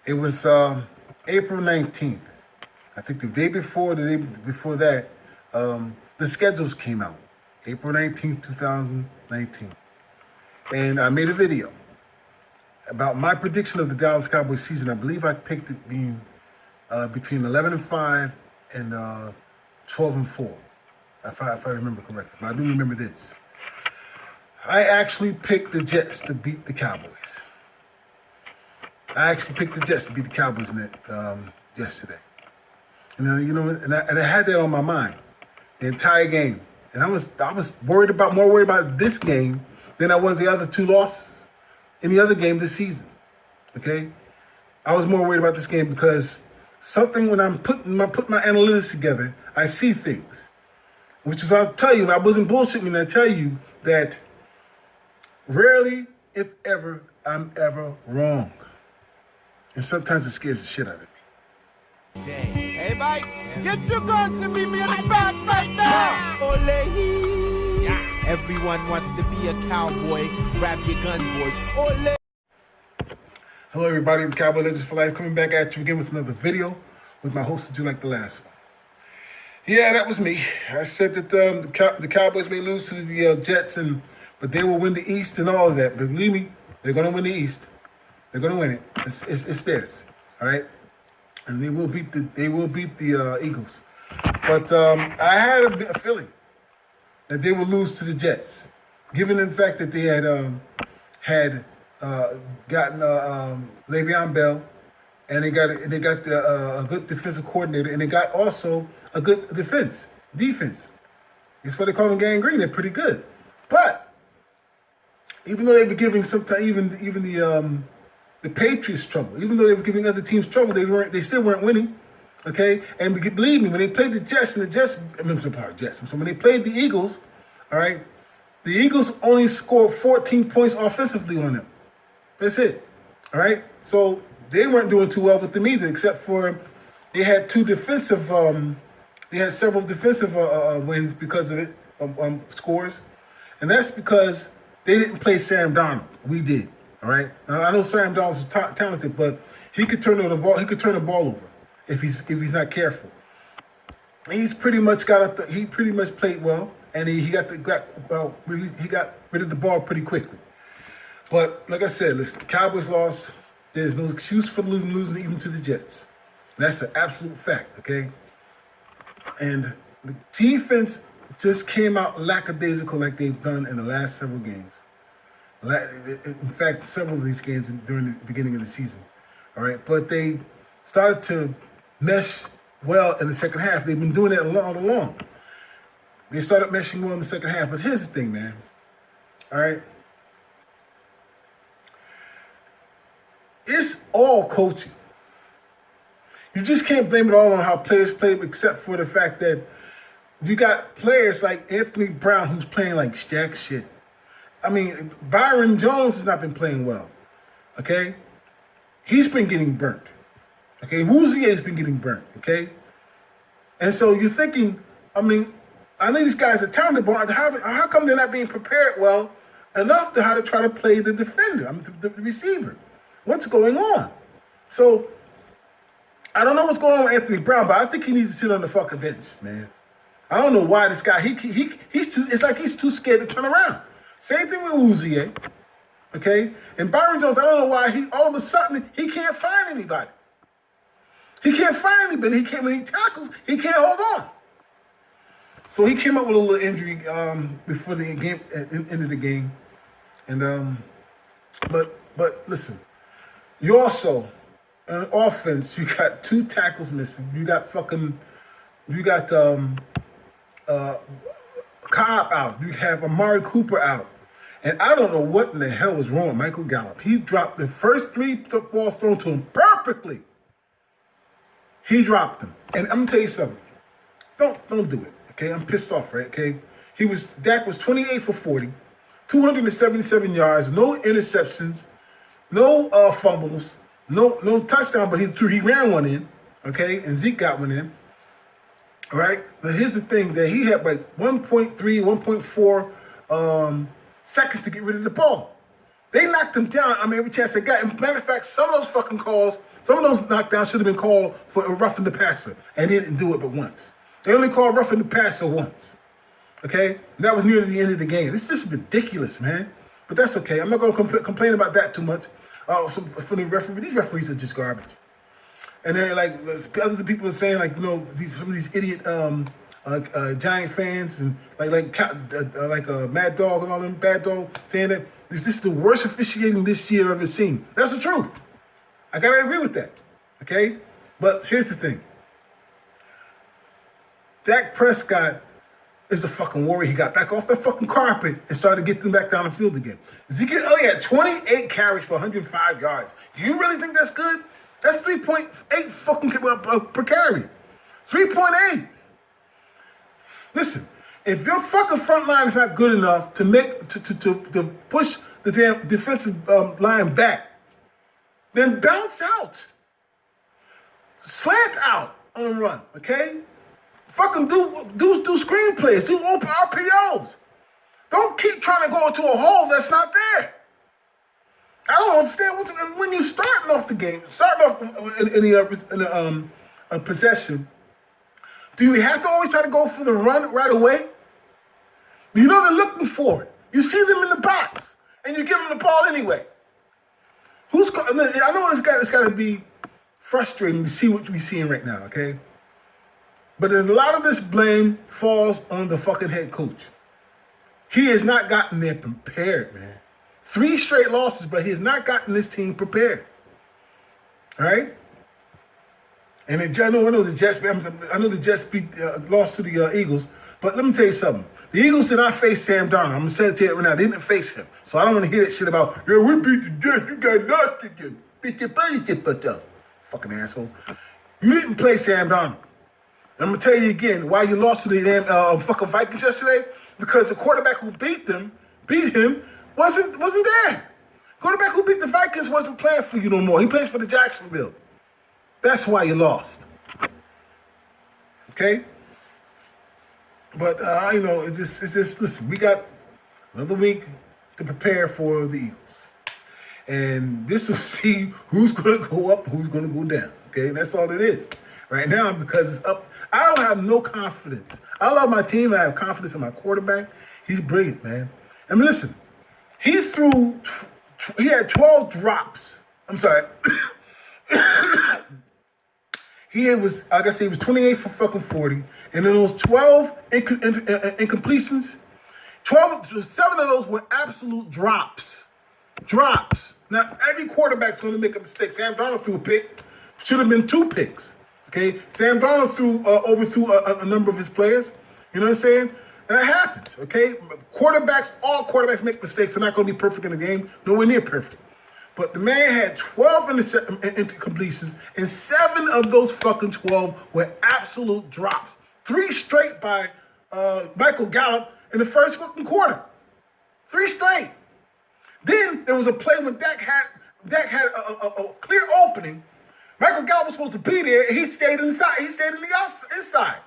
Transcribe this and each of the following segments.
It was April 19th. I think the day before that, the schedules came out. April 19th, 2019. And I made a video about my prediction of the Dallas Cowboys season. I believe I picked it being between 11-5 and 12-4, if I remember correctly. But I do remember this. I actually picked the Jets to beat the Cowboys. Yesterday. And I had that on my mind the entire game. And I was more worried about this game than I was the other two losses in the other game this season. Okay? I was more worried about this game because when I'm putting my analytics together, I see things. Which is what I'll tell you, and I wasn't bullshitting when I tell you that rarely, if ever, I'm ever wrong. And sometimes it scares the shit out of me. Hey, Mike, get your guns and meet me in the back right now. Ole. Yeah. Everyone wants to be a cowboy. Grab your gun, boys. Ole. Hello, everybody. The Cowboy Legends for Life coming back at you again with another video with my host that you like the last one. Yeah, that was me. I said that the Cowboys may lose to the Jets, but they will win the East and all of that. But believe me, they're going to win the East. They're going to win it. It's theirs. All right. And they will beat the Eagles. But I had a feeling that they would lose to the Jets, given the fact that they had gotten Le'Veon Bell, and they got a good defensive coordinator, and they got also a good defense. That's why they call them gangrene. They're pretty good. But even though they were giving sometimes even the Patriots trouble, even though they were giving other teams trouble, they still weren't winning. Okay, and believe me, when they played the Jets when they played the Eagles, all right, the Eagles only scored 14 points offensively on them. That's it. All right, so they weren't doing too well with them either, except for they had several defensive wins because of it, scores, and that's because they didn't play Sam Darnold. We did. All right. Now, I know Sam Darnold is talented, but he could turn the ball. He could turn the ball over if he's not careful. He's pretty much he pretty much played well, and he got rid of the ball pretty quickly. But like I said, listen, the Cowboys lost. There's no excuse for losing even to the Jets. That's an absolute fact. Okay. And the defense just came out lackadaisical like they've done in the last several games. In fact, several of these games during the beginning of the season. All right, but they started to mesh well in the second half. They've been doing that all along. They started meshing well in the second half. But here's the thing, man. All right, it's all coaching. You just can't blame it all on how players play, except for the fact that you got players like Anthony Brown who's playing like jack shit. I mean, Byron Jones has not been playing well, okay? He's been getting burnt, okay? Woozier's been getting burnt, okay? And so you're thinking, I mean, I know these guys are talented, but how come they're not being prepared well enough to how to try to play the defender, the receiver? What's going on? So I don't know what's going on with Anthony Brown, but I think he needs to sit on the fucking bench, man. I don't know why this guy, it's like he's too scared to turn around. Same thing with Woozier, okay? And Byron Jones, I don't know why all of a sudden he can't find anybody. He can't find anybody. When he tackles, he can't hold on. So he came up with a little injury before the game ended the game. And but listen, you also on offense, you got 2 tackles missing. You got Cobb out. You have Amari Cooper out. And I don't know what in the hell was wrong with Michael Gallup. He dropped the first 3 balls thrown to him perfectly. He dropped them. And I'm going to tell you something. Don't do it, okay? I'm pissed off, right, okay? Dak was 28 for 40, 277 yards, no interceptions, no fumbles, no touchdown, but he ran one in, okay? And Zeke got one in. All right, but here's the thing, that he had like 1.3, 1.4 seconds to get rid of the ball. They knocked him down, every chance they got. And matter of fact, some of those fucking calls Some of those knockdowns should have been called for a roughing the passer, and they didn't do it but once. They only called roughing the passer once. Okay? And that was near the end of the game. It's just ridiculous, man. But that's okay. I'm not going to complain about that too much. For the referee, these referees are just garbage. And then, like, other people are saying, like, you know, some of these idiot Giant fans and like Mad Dog and all them, Bad Dog, saying that this is the worst officiating this year I've ever seen. That's the truth. I gotta agree with that. Okay? But here's the thing. Dak Prescott is a fucking warrior. He got back off the fucking carpet and started getting them back down the field again. Ezekiel Elliott had 28 carries for 105 yards. You really think that's good? That's 3.8 fucking per carry. 3.8. Listen, if your fucking front line is not good enough to make to push the damn defensive line back, then bounce out. Slant out on a run, okay? Fucking do screenplays, do open RPOs. Don't keep trying to go into a hole that's not there. I don't understand when you're starting off the game, starting off in a possession. Do you have to always try to go for the run right away? You know they're looking for it. You see them in the box, and you give them the ball anyway. I know it's got to be frustrating to see what we're seeing right now, okay? But a lot of this blame falls on the fucking head coach. He has not gotten there prepared, man. 3 straight losses, but he has not gotten this team prepared. All right? And I know the Jets lost to the Eagles, but let me tell you something. The Eagles did not face Sam Darnold. I'm going to say it to you right now. They didn't face him. So I don't want to hear that shit about, yeah, we beat the Jets. You got nothing to do. Beat your butt up. Fucking asshole. You didn't play Sam Darnold. And I'm going to tell you again why you lost to the damn fucking Vikings yesterday. Because the quarterback who beat him, wasn't there. Quarterback who beat the Vikings wasn't playing for you no more. He plays for the Jacksonville. That's why you lost. Okay? But, it's just, listen, we got another week to prepare for the Eagles. And this will see who's going to go up, who's going to go down. Okay? That's all it is. Right now, because it's up, I don't have no confidence. I love my team. I have confidence in my quarterback. He's brilliant, man. I mean, listen, he had 12 drops. I'm sorry. He was 28 for fucking 40. And then those 12 incompletions, 7 of those were absolute drops. Drops. Now, every quarterback's going to make a mistake. Sam Darnold threw a pick. Should have been 2 picks. Okay? Sam Darnold overthrew a number of his players. You know what I'm saying? And that happens, okay? All quarterbacks make mistakes. They're not going to be perfect in the game. Nowhere near perfect. But the man had 12 incompletions, and 7 of those fucking 12 were absolute drops. 3 straight by Michael Gallup in the first fucking quarter. 3 straight. Then there was a play when Dak had a clear opening. Michael Gallup was supposed to be there, and he stayed inside. He stayed inside.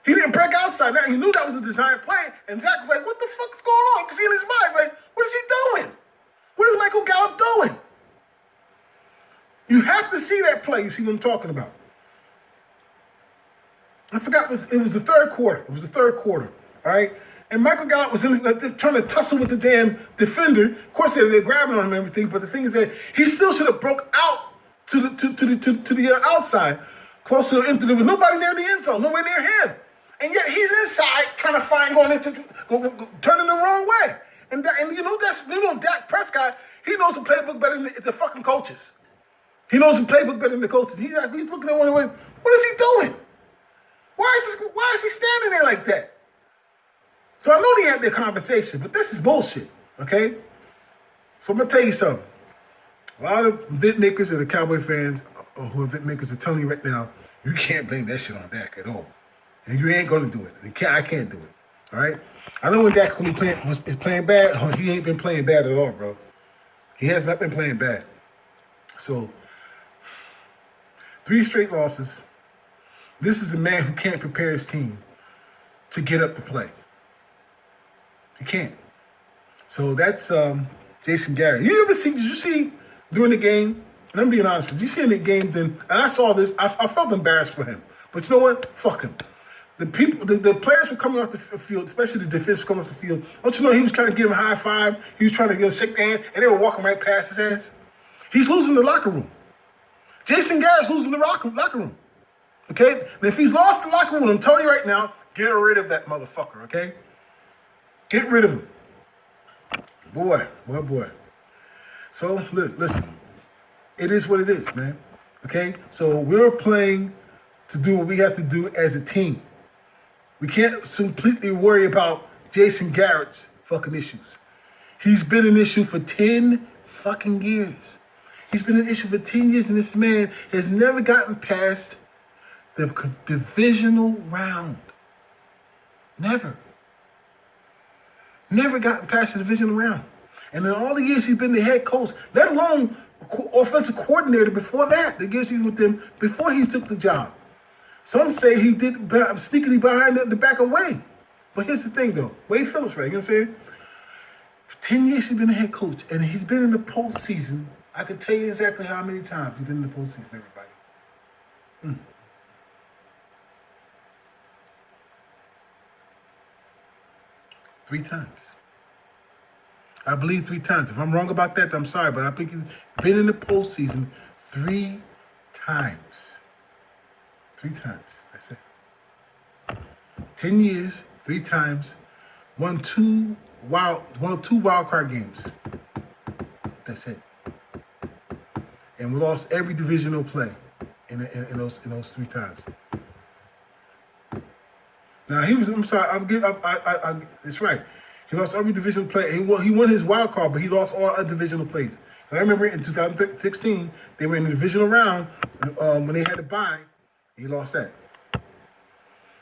He didn't break outside. Now, he knew that was a design play, and Dak was like, what the fuck is going on? Because he in his mind, like, what is he doing? What is Michael Gallup doing? You have to see that play. You see what I'm talking about. I forgot, it was the third quarter. All right? And Michael Gallup was trying to tussle with the damn defender. Of course, they're grabbing on him and everything, but the thing is that he still should have broke out to the outside, closer into there was nobody near the end zone, nowhere near him. And yet he's inside trying to find turning the wrong way. And Dak Prescott, he knows the playbook better than the fucking coaches. He knows the playbook better than the coaches. He's looking at one of them, what is he doing? Why is he standing there like that? So I know they had their conversation, but this is bullshit, okay? So I'm going to tell you something. A lot of vent makers and the Cowboy fans who are vent makers are telling you right now, you can't blame that shit on Dak at all. And you ain't going to do it. I can't do it, all right? I know when Dak is playing bad, he ain't been playing bad at all, bro. He has not been playing bad. So, 3 straight losses. This is a man who can't prepare his team to get up to play. He can't. So that's Jason Garrett. Did you see during the game And I'm being honest with you. You see in the game, then, and I saw this, I felt embarrassed for him. But you know what? Fuck him. The players were coming off the field, especially the defense coming off the field. Don't you know he was kind of giving a high five? He was trying to shake their hand, and they were walking right past his ass. He's losing the locker room. Jason Garrett's losing the locker room. Okay? And if he's lost the locker room, I'm telling you right now, get rid of that motherfucker, okay? Get rid of him. Boy. So, look, listen. It is what it is, man. Okay? So we're playing to do what we have to do as a team. We can't completely worry about Jason Garrett's fucking issues. He's been an issue for 10 fucking years. He's been an issue for 10 years, and this man has never gotten past the divisional round. Never gotten past the divisional round. And in all the years he's been the head coach, let alone offensive coordinator before that, the years he was with them before he took the job. Some say he did sneakily behind the back of Wade. But here's the thing, though. Wade Phillips, right? You know what I'm saying? For 10 years he's been a head coach, and he's been in the postseason. I can tell you exactly how many times he's been in the postseason, everybody. 3 times. I believe 3 times. If I'm wrong about that, I'm sorry, but I think he's been in the postseason 3 times. 3 times. That's it. 10 years, 3 times. Won 2 wild card games. That's it. And we lost every divisional play in those 3 times. Now I'm sorry. It's right. He lost every divisional play. He won his wild card, but he lost all other divisional plays. And I remember in 2016 they were in the divisional round when they had to bye. He lost that.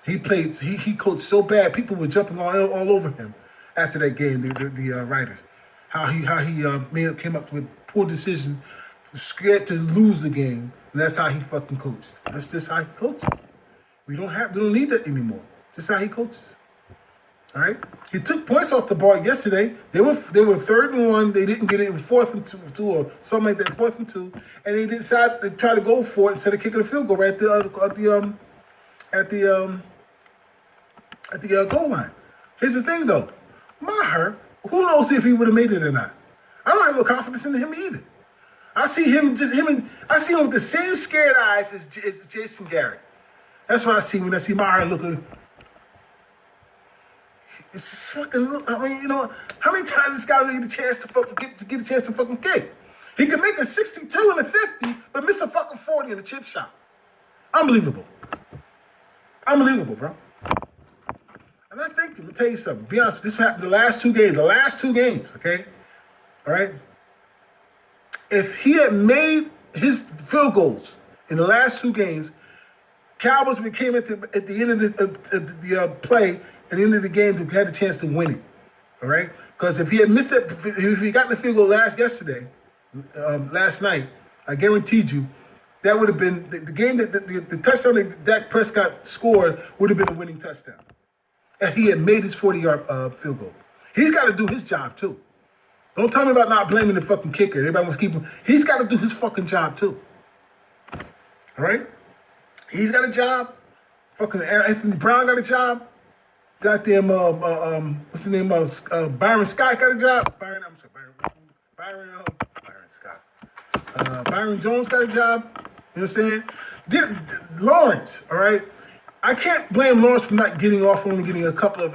He coached so bad, people were jumping all over him after that game. The writers, how he came up with poor decision, scared to lose the game, and that's how he fucking coached. That's just how he coaches. We don't need that anymore. That's how he coaches. All right. He took points off the board yesterday. They were 3rd and 1. They didn't get it in 4th and 2 or something like that. 4th and 2, and they decided to try to go for it instead of kicking a field goal right at the goal line. Here's the thing, though. Maher, who knows if he would have made it or not? I don't have no confidence in him either. I see him with the same scared eyes as Jason Garrett. That's what I see when I see Maher looking. It's just fucking. I mean, you know, how many times this guy get a chance to get a chance to fucking kick? He can make a 62 and a 50, but miss a fucking 40 in the chip shot. Unbelievable, bro. And I think, let me tell you something. Be honest, this happened the last two games. Okay, all right. If he had made his field goals in the last 2 games, Cowboys came at the end of the play. At the end of the game, they had a chance to win it. All right? Because if he had missed it, if he got the field goal last night, I guaranteed you, that would have been the game that the touchdown that Dak Prescott scored would have been a winning touchdown. And he had made his 40-yard field goal. He's got to do his job too. Don't tell me about not blaming the fucking kicker. Everybody wants to keep him. He's got to do his fucking job too. All right? He's got a job. Fucking Anthony Brown got a job. Goddamn, what's the name of Byron Scott got a job. Byron Scott. Byron Jones got a job. You know what I'm saying? Lawrence, all right? I can't blame Lawrence for not getting off, only getting a couple of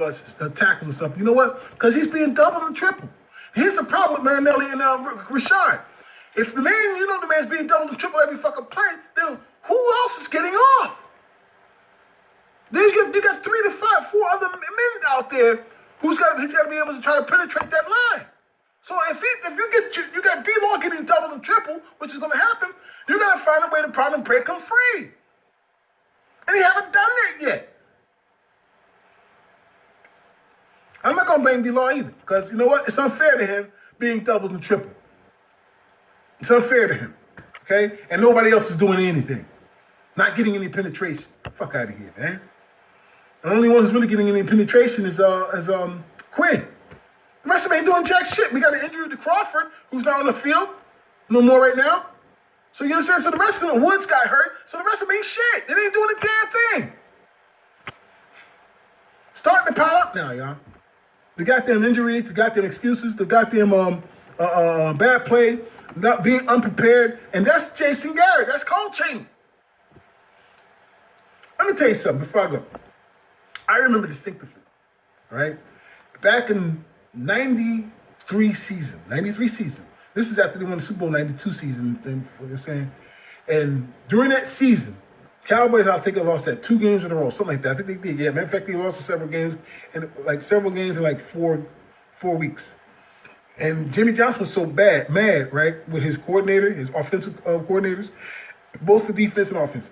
tackles and stuff. You know what? Because he's being doubled and tripled. Here's the problem with Marinelli and Rashard. If the man's being doubled and tripled every fucking play, then who else is getting off? You got 3 to 5, 4 other men out there he's got to be able to try to penetrate that line. So if you got D-Law getting doubled and triple, which is going to happen, you got to find a way to probably break him free. And he haven't done that yet. I'm not going to blame D-Law either, because you know what? It's unfair to him being doubled and tripled. It's unfair to him, okay? And nobody else is doing anything. Not getting any penetration. Fuck out of here, man. The only one who's really getting any penetration is Quinn. The rest of them ain't doing jack shit. We got an injury to Crawford, who's not on the field no more right now. So you understand? So the rest of them, Woods got hurt, so the rest of them ain't shit. They ain't doing a damn thing. Starting to pile up now, y'all. The goddamn injuries, the goddamn excuses, the goddamn bad play, not being unprepared, and that's Jason Garrett. That's coaching. Let me tell you something before I go. I remember distinctively, all right? Back in 93 season. This is after they won the Super Bowl 92 season, what you're saying. And during that season, Cowboys, I think they lost that 2 games in a row, something like that. I think they did, yeah. Matter of fact, they lost several games in like 4 weeks. And Jimmy Johnson was so mad, right, with his coordinator, his offensive coordinators, both the defense and offense,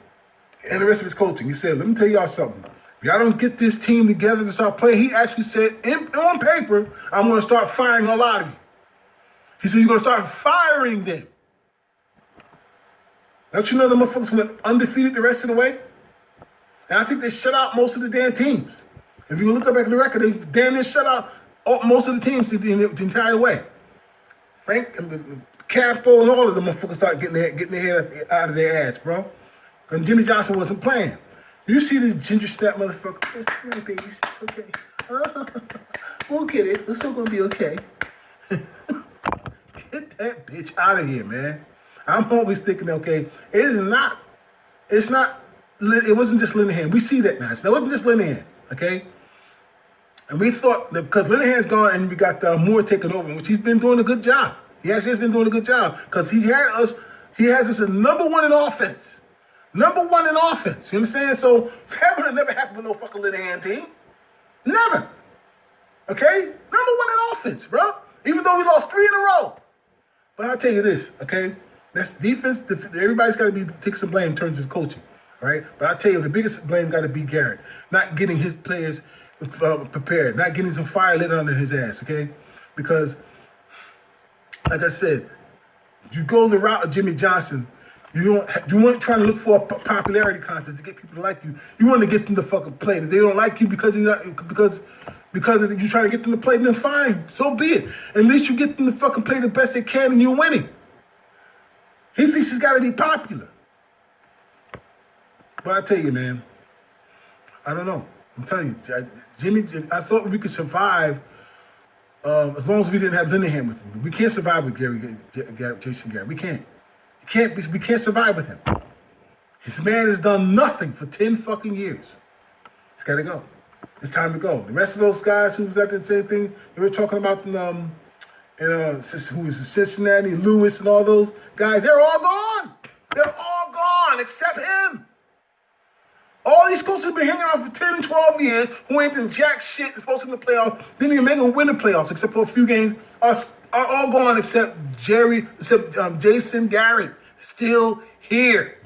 and the rest of his coaching. He said, let me tell y'all something. If y'all don't get this team together to start playing, he actually said, on paper, I'm going to start firing a lot of you. He said he's going to start firing them. Don't you know the motherfuckers went undefeated the rest of the way? And I think they shut out most of the damn teams. If you look up at the record, they damn near shut out most of the teams the entire way. Frank and the Campo and all of them motherfuckers started getting their head out of their ass, bro. And Jimmy Johnson wasn't playing. You see this ginger snap motherfucker? It's right, baby. It's okay. We'll get it. It's all gonna be okay. Get that bitch out of here, man. I'm always thinking, okay, it wasn't just Linehan. We see that now. It wasn't just Linehan, okay? And we thought that because Linehan's gone and we got Moore taking over, which he's been doing a good job. He actually has been doing a good job because he has us at number 1 in offense. Number 1 in offense. You understand? So that would have never happened with no fucking Linehan team. Never. Okay? Number 1 in offense, bro. Even though we lost 3 in a row. But I'll tell you this, okay? That's defense. Everybody's got to take some blame in terms of coaching, all right? But I'll tell you, the biggest blame got to be Garrett. Not getting his players prepared. Not getting some fire lit under his ass, okay? Because, like I said, you go the route of Jimmy Johnson, you weren't trying to look for a popularity contest to get people to like you. You want to get them to fucking play. If they don't like you because you're trying to get them to play, then fine, so be it. At least you get them to fucking play the best they can and you're winning. He thinks he's got to be popular. But I tell you, man, I don't know. I'm telling you, Jimmy, I thought we could survive as long as we didn't have Linehan with him. We can't survive with Jason Garrett. We can't. We can't survive with him. This man has done nothing for 10 fucking years. He's got to go. It's time to go. The rest of those guys who was at the same thing they were talking about who was Cincinnati, Lewis, and all those guys, they're all gone. They're all gone except him. All these coaches have been hanging out for 10, 12 years who ain't been jack shit supposed to the playoffs, didn't even make them win the playoffs except for a few games, are all gone except Jason Garrett, still here.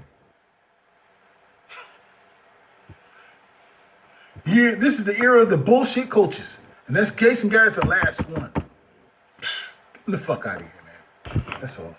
This is the era of the bullshit coaches. And that's Jason Garrett's the last one. Get the fuck out of here, man. That's all.